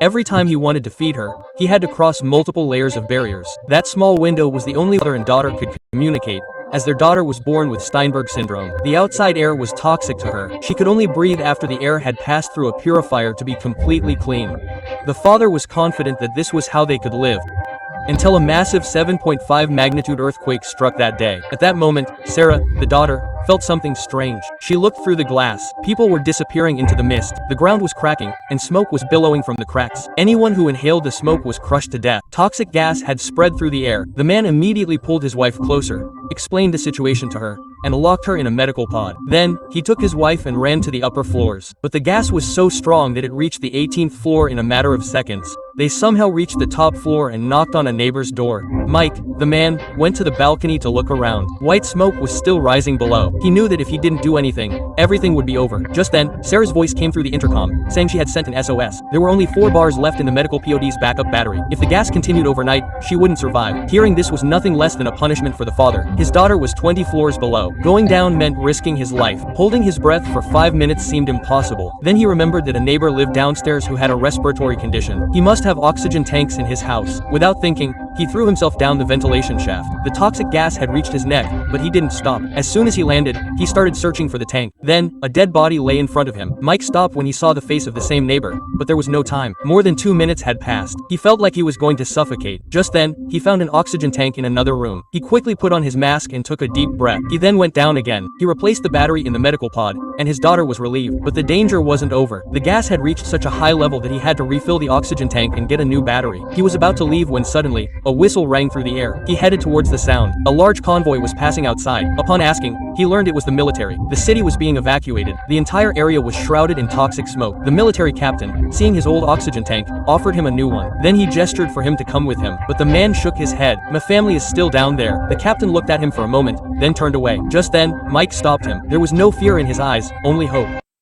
Every time he wanted to feed her, he had to cross multiple layers of barriers. That small window was the only way mother and daughter could communicate, as their daughter was born with Steinberg syndrome. The outside air was toxic to her. She could only breathe after the air had passed through a purifier to be completely clean. The father was confident that this was how they could live, until a massive 7.5 magnitude earthquake struck that day. At that moment, Sarah, the daughter, felt something strange. She looked through the glass. People were disappearing into the mist. The ground was cracking, and smoke was billowing from the cracks. Anyone who inhaled the smoke was crushed to death. Toxic gas had spread through the air. The man immediately pulled his wife closer, explained the situation to her, and locked her in a medical pod. Then, he took his wife and ran to the upper floors. But the gas was so strong that it reached the 18th floor in a matter of seconds. They somehow reached the top floor and knocked on a neighbor's door. Mike, the man, went to the balcony to look around. White smoke was still rising below. He knew that if he didn't do anything, everything would be over. Just then, Sarah's voice came through the intercom, saying she had sent an SOS. There were only 4 bars left in the medical POD's backup battery. If the gas continued overnight, she wouldn't survive. Hearing this was nothing less than a punishment for the father. His daughter was 20 floors below. Going down meant risking his life. Holding his breath for 5 minutes seemed impossible. Then he remembered that a neighbor lived downstairs who had a respiratory condition. He must have oxygen tanks in his house. Without thinking, he threw himself down the ventilation shaft. The toxic gas had reached his neck, but he didn't stop. As soon as he landed, he started searching for the tank. Then, a dead body lay in front of him. Mike stopped when he saw the face of the same neighbor, but there was no time. More than 2 minutes had passed. He felt like he was going to suffocate. Just then, he found an oxygen tank in another room. He quickly put on his mask and took a deep breath. He then went down again. He replaced the battery in the medical pod, and his daughter was relieved. But the danger wasn't over. The gas had reached such a high level that he had to refill the oxygen tank and get a new battery. He was about to leave when suddenly, a whistle rang through the air. He headed towards the sound. A large convoy was passing outside. Upon asking, he learned it was the military. The city was being evacuated. The entire area was shrouded in toxic smoke. The military captain, seeing his old oxygen tank, offered him a new one. Then he gestured for him to come with him, but the man shook his head. "My family is still down there." The captain looked at him for a moment, then turned away. Just then, Mike stopped him. There was no fear in his eyes, only hope.